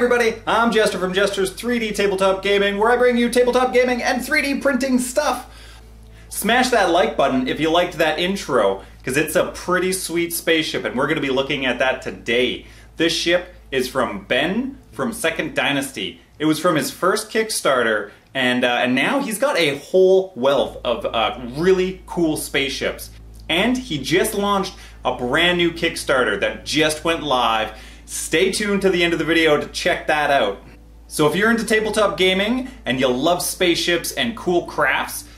everybody, I'm Jester from Jester's 3D Tabletop Gaming, where I bring you tabletop gaming and 3D printing stuff. Smash that like button if you liked that intro, because it's a pretty sweet spaceship, and we're going to be looking at that today. This ship is from Ben from Second Dynasty. It was from his first Kickstarter, and now he's got a whole wealth of really cool spaceships. And he just launched a brand new Kickstarter that just went live. Stay tuned to the end of the video to check that out. So if you're into tabletop gaming and you love spaceships and cool crafts,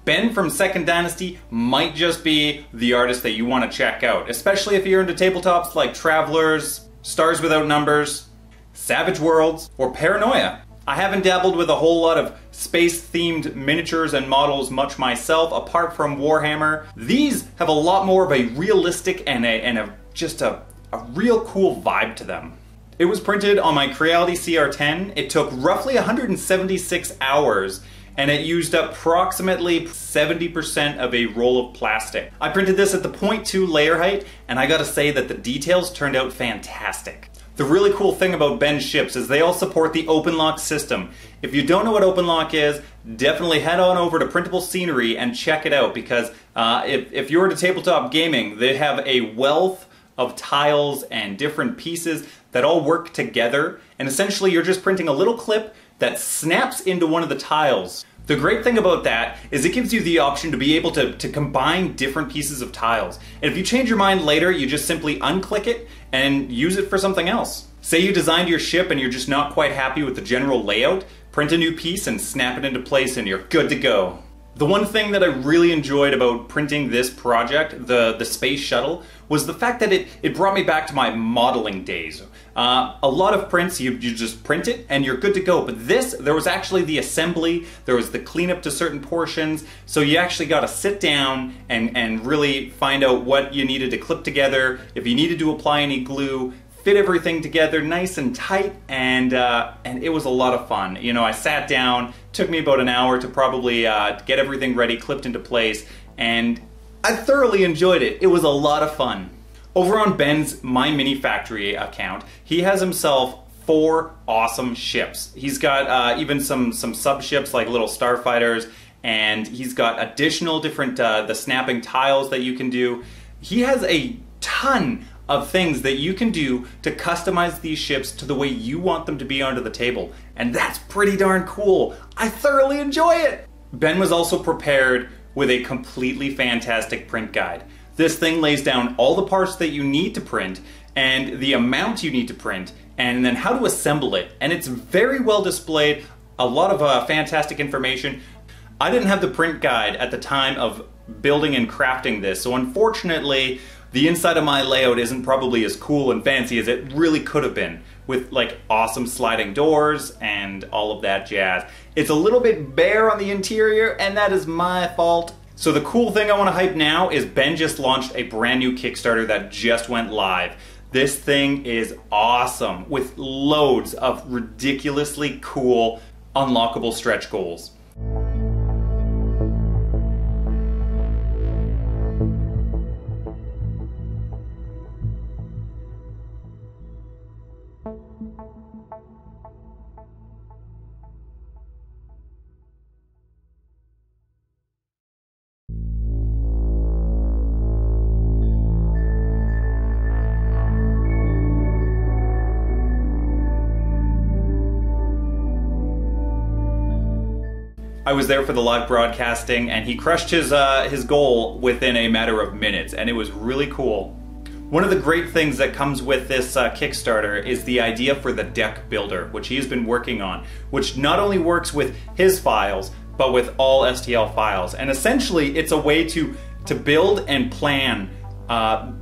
Ben from Second Dynasty might just be the artist that you want to check out, especially if you're into tabletops like Travelers, Stars Without Numbers, Savage Worlds, or Paranoia. I haven't dabbled with a whole lot of space-themed miniatures and models much myself, apart from Warhammer. These have a lot more of a realistic and just a real cool vibe to them. It was printed on my Creality CR10. It took roughly 176 hours, and it used up approximately 70% of a roll of plastic. I printed this at the 0.2 layer height, and I gotta say that the details turned out fantastic. The really cool thing about Ben's ships is they all support the OpenLock system. If you don't know what OpenLock is, definitely head on over to Printable Scenery and check it out, because if you're into tabletop gaming, they have a wealth of tiles and different pieces that all work together, and essentially you're just printing a little clip that snaps into one of the tiles. The great thing about that is it gives you the option to be able to combine different pieces of tiles. And if you change your mind later, you just simply unclick it and use it for something else. Say you designed your ship and you're just not quite happy with the general layout, print a new piece and snap it into place and you're good to go. The one thing that I really enjoyed about printing this project, the space shuttle, was the fact that it brought me back to my modeling days. A lot of prints, you just print it and you're good to go. But this, there was actually the assembly, there was the cleanup to certain portions, so you actually got to sit down and really find out what you needed to clip together, if you needed to apply any glue, fit everything together nice and tight, and it was a lot of fun. You know, I sat down, took me about an hour to probably get everything ready, clipped into place, and I thoroughly enjoyed it. It was a lot of fun. Over on Ben's My Mini Factory account, he has himself 4 awesome ships. He's got even some sub-ships like little starfighters, and he's got additional different the snapping tiles that you can do. He has a ton of things that you can do to customize these ships to the way you want them to be onto the table. And that's pretty darn cool. I thoroughly enjoy it. Ben was also prepared with a completely fantastic print guide. This thing lays down all the parts that you need to print and the amount you need to print and then how to assemble it. And it's very well displayed, a lot of fantastic information. I didn't have the print guide at the time of building and crafting this, so unfortunately, the inside of my layout isn't probably as cool and fancy as it really could have been, with like awesome sliding doors and all of that jazz. It's a little bit bare on the interior, and that is my fault. So the cool thing I want to hype now is Ben just launched a brand new Kickstarter that just went live. This thing is awesome, with loads of ridiculously cool unlockable stretch goals. I was there for the live broadcasting, and he crushed his goal within a matter of minutes, and it was really cool. One of the great things that comes with this Kickstarter is the idea for the deck builder, which he's been working on, which not only works with his files, but with all STL files. And essentially, it's a way to build and plan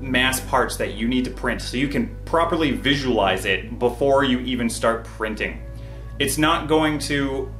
mass parts that you need to print, so you can properly visualize it before you even start printing. It's not going to...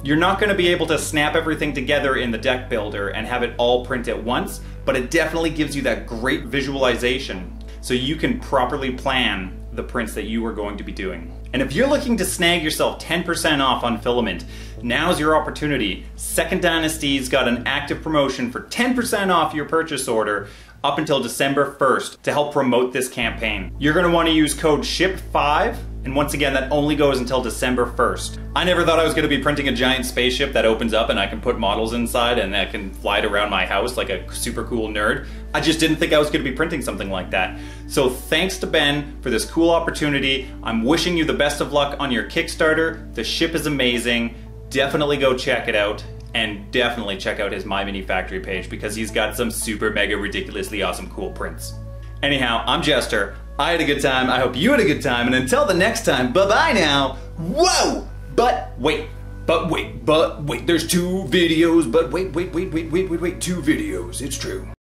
You're not going to be able to snap everything together in the deck builder and have it all print at once, but it definitely gives you that great visualization so you can properly plan the prints that you are going to be doing. And if you're looking to snag yourself 10% off on filament, now's your opportunity. Second Dynasty's got an active promotion for 10% off your purchase order up until December 1st to help promote this campaign. You're going to want to use code SHIP5 and once again, that only goes until December 1st. I never thought I was going to be printing a giant spaceship that opens up and I can put models inside and I can fly it around my house like a super cool nerd. I just didn't think I was going to be printing something like that. So thanks to Ben for this cool opportunity. I'm wishing you the best of luck on your Kickstarter. The ship is amazing. Definitely go check it out. And definitely check out his My Mini Factory page because he's got some super mega ridiculously awesome cool prints. Anyhow, I'm Jester. I had a good time. I hope you had a good time. And until the next time, bye-bye now. Whoa! But wait. There's 2 videos. But wait. 2 videos. It's true.